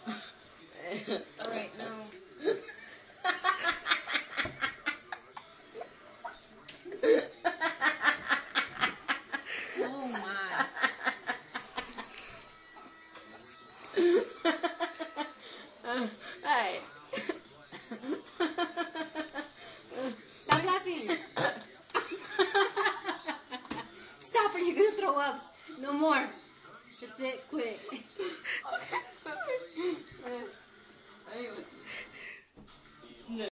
Alright, now. Oh my. Alright. Stop laughing. Stop or you're gonna throw up. No more. That's it. Quit it. Okay.